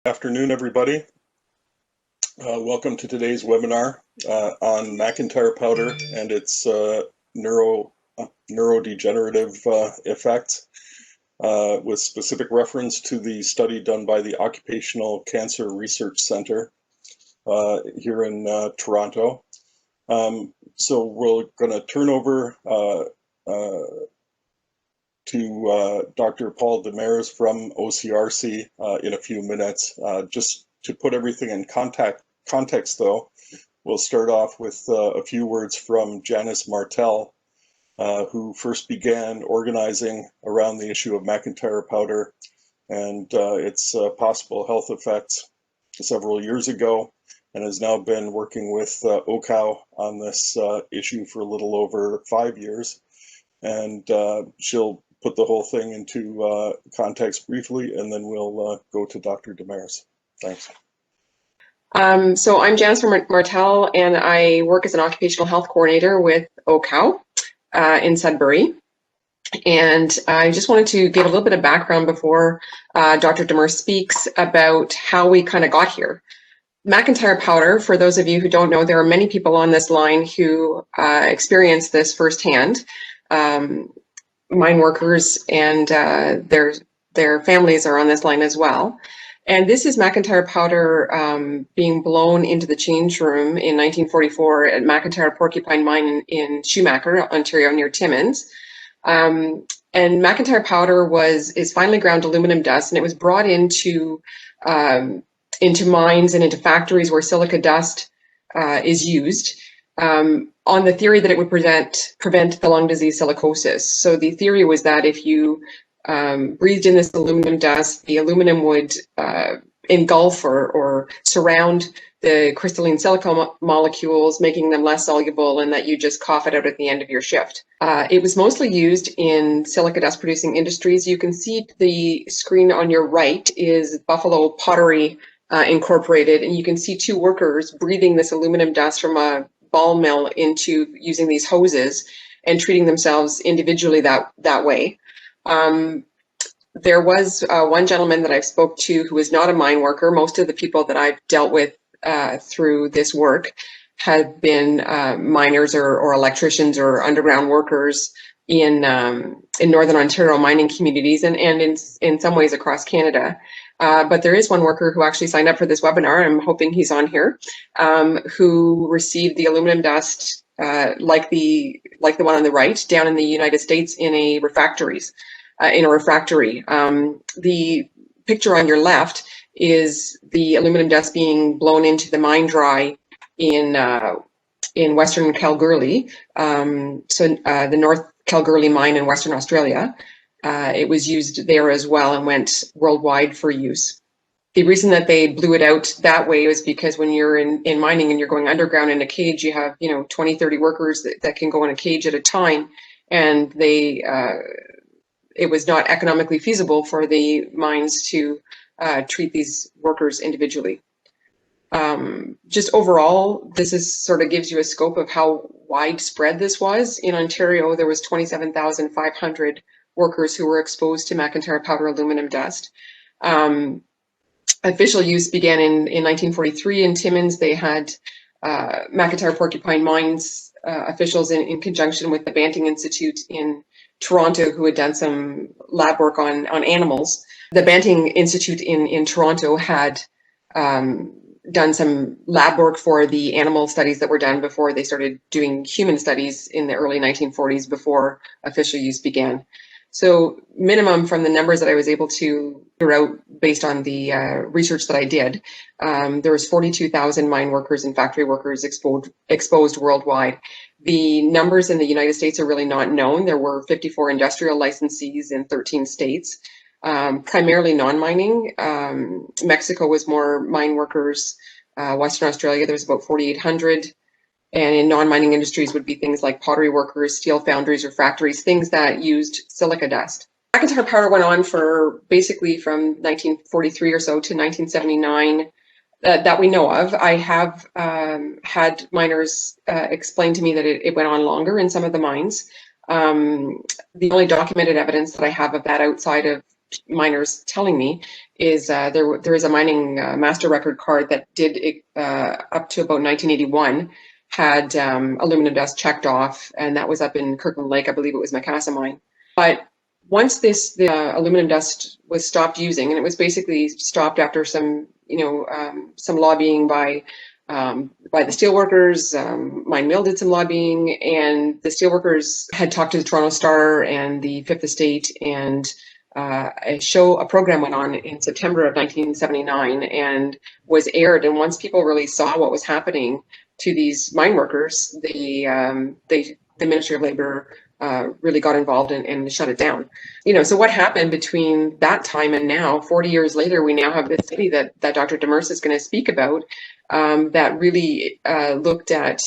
Afternoon, everybody. Welcome to today's webinar on McIntyre powder and its neurodegenerative effects, with specific reference to the study done by the Occupational Cancer Research Center here in Toronto. So we're going to turn over to Dr. Paul Demers from OCRC in a few minutes. Just to put everything in context though, we'll start off with a few words from Janice Martel, who first began organizing around the issue of McIntyre powder and its possible health effects several years ago, and has now been working with OCOW on this issue for a little over 5 years. And she'll put the whole thing into context briefly, and then we'll go to Dr. Demers. Thanks. So I'm Janice Martel, and I work as an occupational health coordinator with OCOW in Sudbury. And I just wanted to give a little bit of background before Dr. Demers speaks about how we kind of got here. McIntyre powder, for those of you who don't know, there are many people on this line who experienced this firsthand. Mine workers and their families are on this line as well. And this is McIntyre powder being blown into the change room in 1944 at McIntyre Porcupine Mine in Schumacher, Ontario, near Timmins. And McIntyre powder is finely ground aluminum dust, and it was brought into mines and into factories where silica dust is used, on the theory that it would prevent the lung disease silicosis. So the theory was that if you breathed in this aluminum dust, the aluminum would engulf or surround the crystalline silica molecules, making them less soluble, and that you just cough it out at the end of your shift. It was mostly used in silica dust producing industries. You can see the screen on your right is Buffalo Pottery Incorporated, and you can see two workers breathing this aluminum dust from a ball mill into using these hoses and treating themselves individually that way. There was one gentleman that I spoke to who was not a mine worker. Most of the people that I've dealt with through this work have been miners or electricians or underground workers in Northern Ontario mining communities and in some ways across Canada. But there is one worker who actually signed up for this webinar. I'm hoping he's on here, who received the aluminum dust like the one on the right down in the United States in a refractory. The picture on your left is the aluminum dust being blown into the mine dry in Western Kalgoorlie, the North Kalgoorlie mine in Western Australia. It was used there as well and went worldwide for use. The reason that they blew it out that way is because when you're in mining and you're going underground in a cage, you have 20, 30 workers that can go in a cage at a time, and it was not economically feasible for the mines to treat these workers individually. Just overall, this sort of gives you a scope of how widespread this was. In Ontario, there was 27,500 workers who were exposed to McIntyre powder aluminum dust. Official use began in 1943 in Timmins. They had McIntyre Porcupine Mines officials in conjunction with the Banting Institute in Toronto, who had done some lab work on animals. The Banting Institute in Toronto had done some lab work for the animal studies that were done before they started doing human studies in the early 1940s, before official use began. So minimum from the numbers that I was able to figure out based on the research that I did, there was 42,000 mine workers and factory workers exposed worldwide. The numbers in the United States are really not known. There were 54 industrial licensees in 13 states, primarily non-mining. Mexico was more mine workers. Western Australia, there was about 4,800. And in non-mining industries would be things like pottery workers, steel foundries, refractories, things that used silica dust. McIntyre powder went on for basically from 1943 or so to 1979 that we know of. I have had miners explain to me that it went on longer in some of the mines. The only documented evidence that I have of that outside of miners telling me is there is a mining master record card that did up to about 1981 had aluminum dust checked off, and that was up in Kirkland Lake. I believe it was Macassa mine. But once the aluminum dust was stopped using, and it was basically stopped after some some lobbying by the steelworkers. Mine Mill did some lobbying, and the steelworkers had talked to the Toronto Star and the Fifth Estate, and a program went on in September of 1979 and was aired. And once people really saw what was happening to these mine workers, the Ministry of Labor really got involved and shut it down. So what happened between that time and now, 40 years later, we now have this study that Dr. Demers is going to speak about that really looked at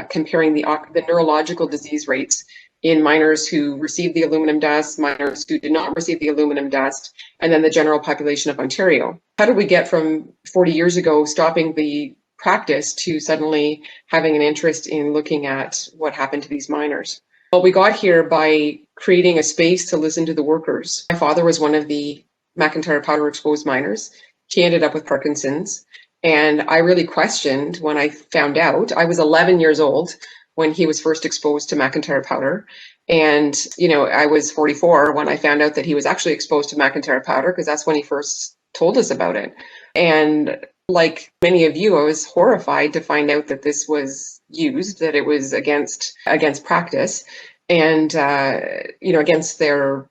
comparing the neurological disease rates in miners who received the aluminum dust, miners who did not receive the aluminum dust, and then the general population of Ontario. How did we get from 40 years ago stopping the practice to suddenly having an interest in looking at what happened to these miners? Well, we got here by creating a space to listen to the workers. My father was one of the McIntyre powder exposed miners. He ended up with Parkinson's. And I really questioned when I found out. I was 11 years old when he was first exposed to McIntyre powder. And, I was 44 when I found out that he was actually exposed to McIntyre powder, because that's when he first told us about it. And like many of you, I was horrified to find out that this was used, that it was against practice, and against they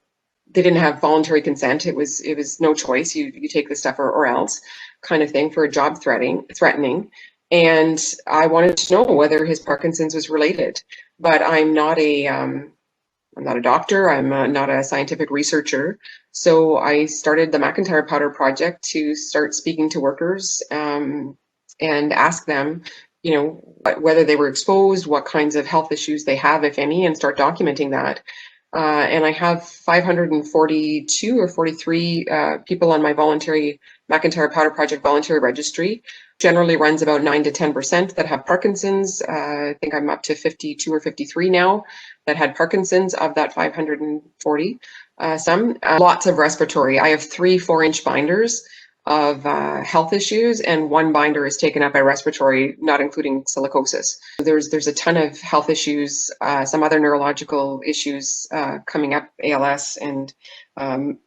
didn't have voluntary consent. It was no choice. You take this stuff or else kind of thing, for a job threatening. And I wanted to know whether his Parkinson's was related. But I'm not a doctor. I'm not a scientific researcher. So I started the McIntyre Powder Project to start speaking to workers and ask them, whether they were exposed, what kinds of health issues they have, if any, and start documenting that. And I have 542 or 43 people on my voluntary McIntyre Powder Project voluntary registry. Generally runs about 9 to 10% that have Parkinson's. I think I'm up to 52 or 53 now that had Parkinson's of that 540. Lots of respiratory. I have 3 4-inch binders of health issues, and 1 binder is taken up by respiratory, not including silicosis. There's a ton of health issues, some other neurological issues coming up, ALS, and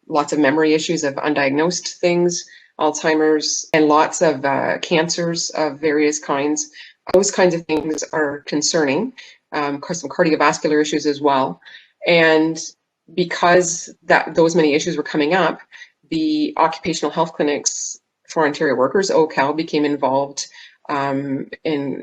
lots of memory issues of undiagnosed things, Alzheimer's, and lots of cancers of various kinds. Those kinds of things are concerning. Some cardiovascular issues as well. And because those many issues were coming up, the occupational health clinics for Ontario workers, OCAL, became involved and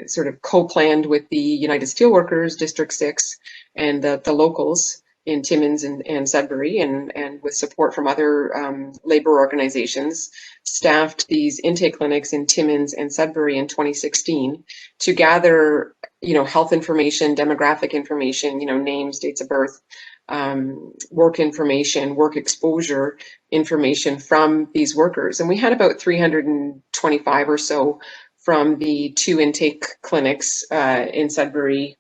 sort of co-planned with the United Steelworkers, District 6, and the locals in Timmins and Sudbury, and with support from other labor organizations, staffed these intake clinics in Timmins and Sudbury in 2016 to gather, health information, demographic information, names, dates of birth, work information, work exposure information from these workers. And we had about 325 or so from the 2 intake clinics in Sudbury,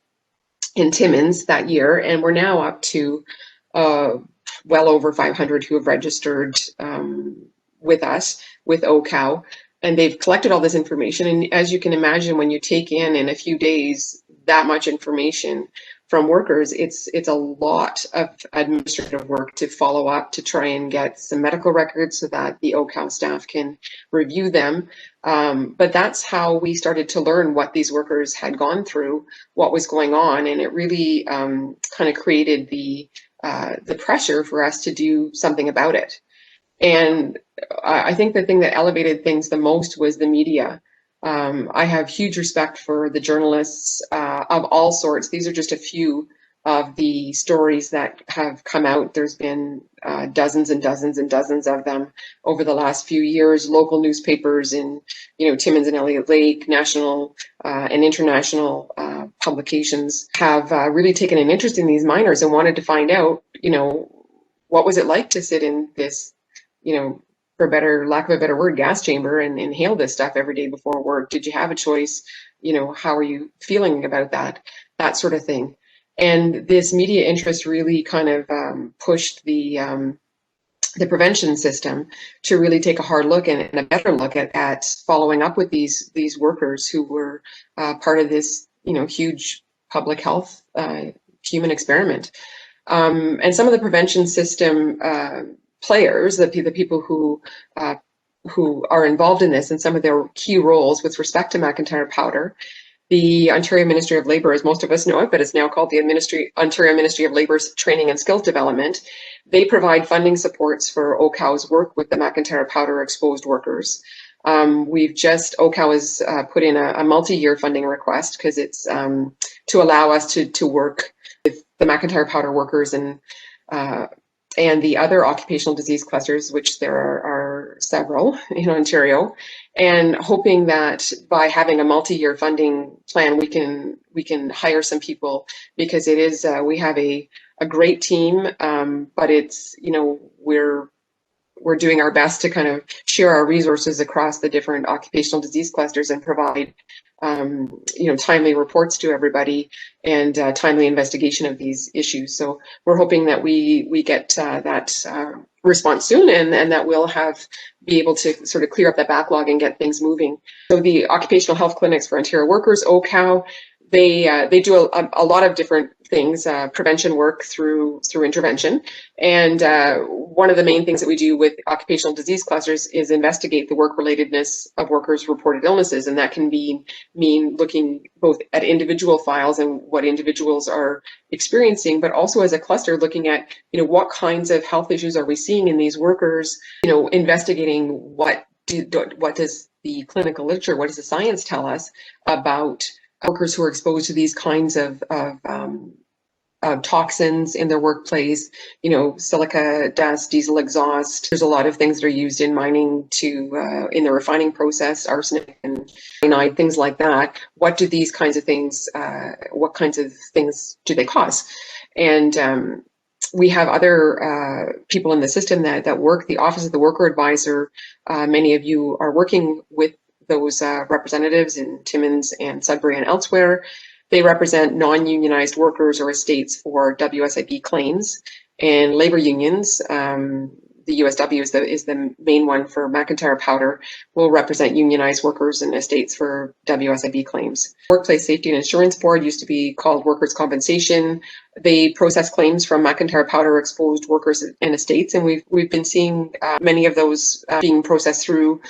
in Timmins that year, and we're now up to well over 500 who have registered with us, with OCAL, and they've collected all this information. And as you can imagine, when you take in a few days that much information from workers, it's a lot of administrative work to follow up, to try and get some medical records so that the OCAL staff can review them. But that's how we started to learn what these workers had gone through, what was going on, and it really kind of created the pressure for us to do something about it. And I think the thing that elevated things the most was the media. I have huge respect for the journalists of all sorts. These are just a few of the stories that have come out. There's been dozens and dozens and dozens of them over the last few years. Local newspapers in, Timmins and Elliott Lake, national and international publications have really taken an interest in these miners and wanted to find out, what was it like to sit in this, for lack of a better word, gas chamber and inhale this stuff every day before work? Did you have a choice? How are you feeling about that sort of thing? And this media interest really kind of pushed the the prevention system to really take a hard look and a better look at following up with these workers who were part of this, huge public health human experiment. And some of the prevention system players, the people who are involved in this, and some of their key roles with respect to McIntyre powder. The Ontario Ministry of Labour, as most of us know it, but it's now called the Ontario Ministry of Labour's Training and Skills Development. They provide funding supports for OCAU's work with the McIntyre powder exposed workers. OCAU has put in a multi-year funding request because it's to allow us to work with the McIntyre powder workers and the other occupational disease clusters, which there are several in Ontario, and hoping that by having a multi-year funding plan, we can hire some people, because it is we have a great team, but it's we're doing our best to kind of share our resources across the different occupational disease clusters and provide timely reports to everybody and timely investigation of these issues. So we're hoping that we get that response soon, and that we'll be able to sort of clear up that backlog and get things moving. So the Occupational Health Clinics for Ontario Workers, OCAU, they do a lot of different things, prevention work through intervention. And one of the main things that we do with occupational disease clusters is investigate the work-relatedness of workers' reported illnesses. And that can mean looking both at individual files and what individuals are experiencing, but also as a cluster looking at, what kinds of health issues are we seeing in these workers, investigating what does the clinical literature, what does the science tell us about workers who are exposed to these kinds of toxins in their workplace, silica dust, diesel exhaust. There's a lot of things that are used in mining in the refining process, arsenic and cyanide, things like that. What do these kinds of things, what kinds of things do they cause? And we have other people in the system that work, the Office of the Worker Advisor. Many of you are working with those representatives in Timmins and Sudbury and elsewhere. They represent non-unionized workers or estates for WSIB claims, and labor unions. The USW is the main one for McIntyre powder, will represent unionized workers and estates for WSIB claims. Workplace Safety and Insurance Board used to be called Workers' Compensation. They process claims from McIntyre powder exposed workers and estates, and we've been seeing many of those being processed through.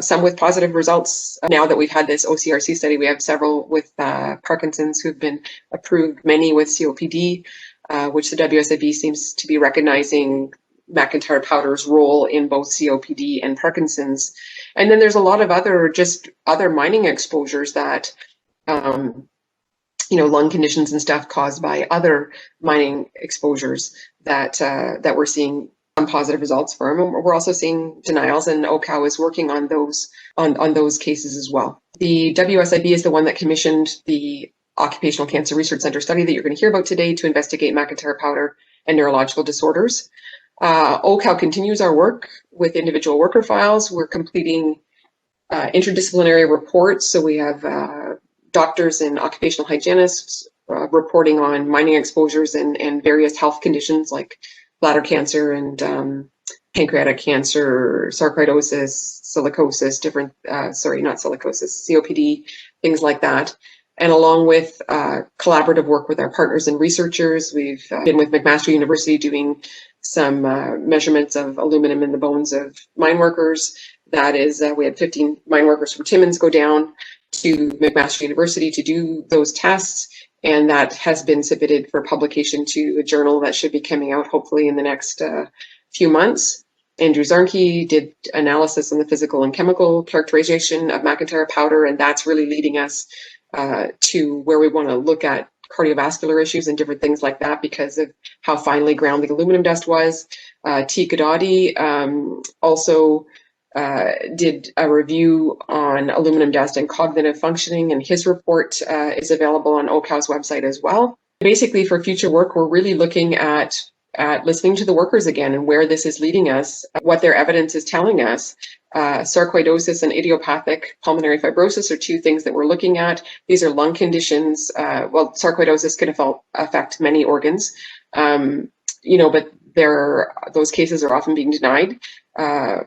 Some with positive results. Now that we've had this OCRC study, we have several with Parkinson's who've been approved, many with COPD, which the WSIB seems to be recognizing McIntyre powder's role in both COPD and Parkinson's. And then there's a lot of other mining exposures that, lung conditions and stuff caused by other mining exposures that we're seeing some positive results for them. And we're also seeing denials, and OCAU is working on those cases as well. The WSIB is the one that commissioned the Occupational Cancer Research Center study that you're going to hear about today to investigate McIntyre powder and neurological disorders. OCAU continues our work with individual worker files. We're completing interdisciplinary reports. So we have doctors and occupational hygienists reporting on mining exposures and various health conditions like bladder cancer and pancreatic cancer, sarcoidosis, silicosis, COPD, things like that. And along with collaborative work with our partners and researchers, we've been with McMaster University doing some measurements of aluminum in the bones of mine workers. That is, we had 15 mine workers from Timmins go down to McMaster University to do those tests. And that has been submitted for publication to a journal that should be coming out hopefully in the next few months. Andrew Zarnke did analysis on the physical and chemical characterization of McIntyre powder, and that's really leading us to where we want to look at cardiovascular issues and different things like that because of how finely ground the aluminum dust was. T. Gadati also did a review on aluminum dust and cognitive functioning, and his report is available on OCAU's website as well. Basically, for future work, we're really looking at listening to the workers again and where this is leading us, what their evidence is telling us. Sarcoidosis and idiopathic pulmonary fibrosis are two things that we're looking at. These are lung conditions. Sarcoidosis can affect many organs, but those cases are often being denied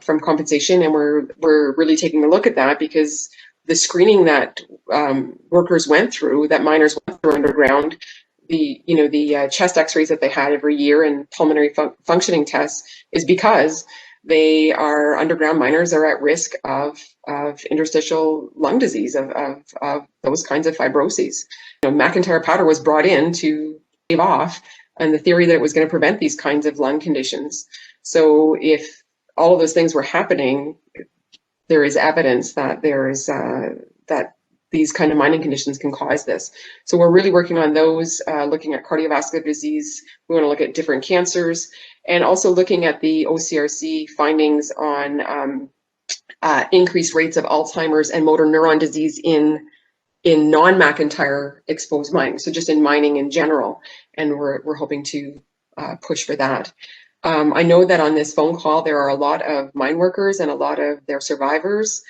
from compensation, and we're really taking a look at that because the screening that workers went through, that miners went through underground, the chest X-rays that they had every year and pulmonary functioning tests is because they are underground miners are at risk of interstitial lung disease, of those kinds of fibroses. McIntyre powder was brought in to shave off, and the theory that it was going to prevent these kinds of lung conditions. So if all of those things were happening, there is evidence that that these kind of mining conditions can cause this. So we're really working on those, looking at cardiovascular disease. We want to look at different cancers, and also looking at the OCRC findings on increased rates of Alzheimer's and motor neuron disease in non-McIntyre exposed mining, so just in mining in general. And we're hoping to push for that. I know that on this phone call, there are a lot of mine workers and a lot of their survivors.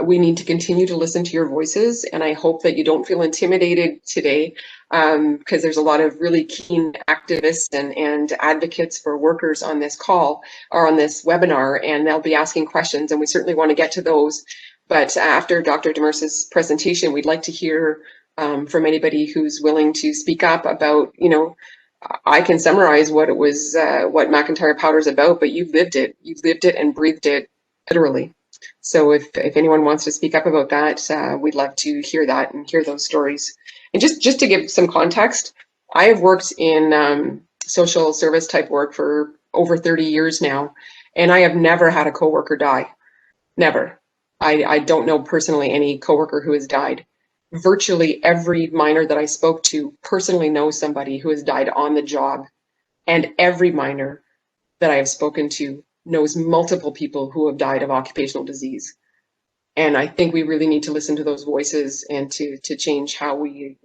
We need to continue to listen to your voices, and I hope that you don't feel intimidated today, because there's a lot of really keen activists and advocates for workers on this call or on this webinar, and they'll be asking questions, and we certainly want to get to those. But after Dr. Demers's presentation, we'd like to hear from anybody who's willing to speak up about, I can summarize what it was, what McIntyre powder is about, but you've lived it and breathed it literally. So if anyone wants to speak up about that, we'd love to hear that and hear those stories. And just to give some context, I have worked in social service type work for over 30 years now, and I have never had a coworker die. Never. I don't know personally any coworker who has died. Virtually every miner that I spoke to personally knows somebody who has died on the job, and every miner that I have spoken to knows multiple people who have died of occupational disease. And I think we really need to listen to those voices and to change how we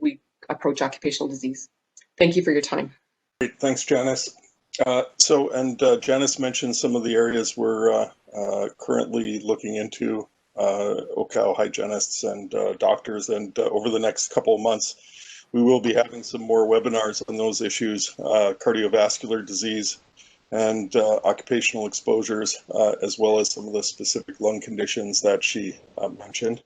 approach occupational disease. Thank you for your time. Great, thanks, Janice. Janice mentioned some of the areas we're currently looking into, OCal hygienists and doctors, and over the next couple of months, we will be having some more webinars on those issues, cardiovascular disease and occupational exposures, as well as some of the specific lung conditions that she mentioned.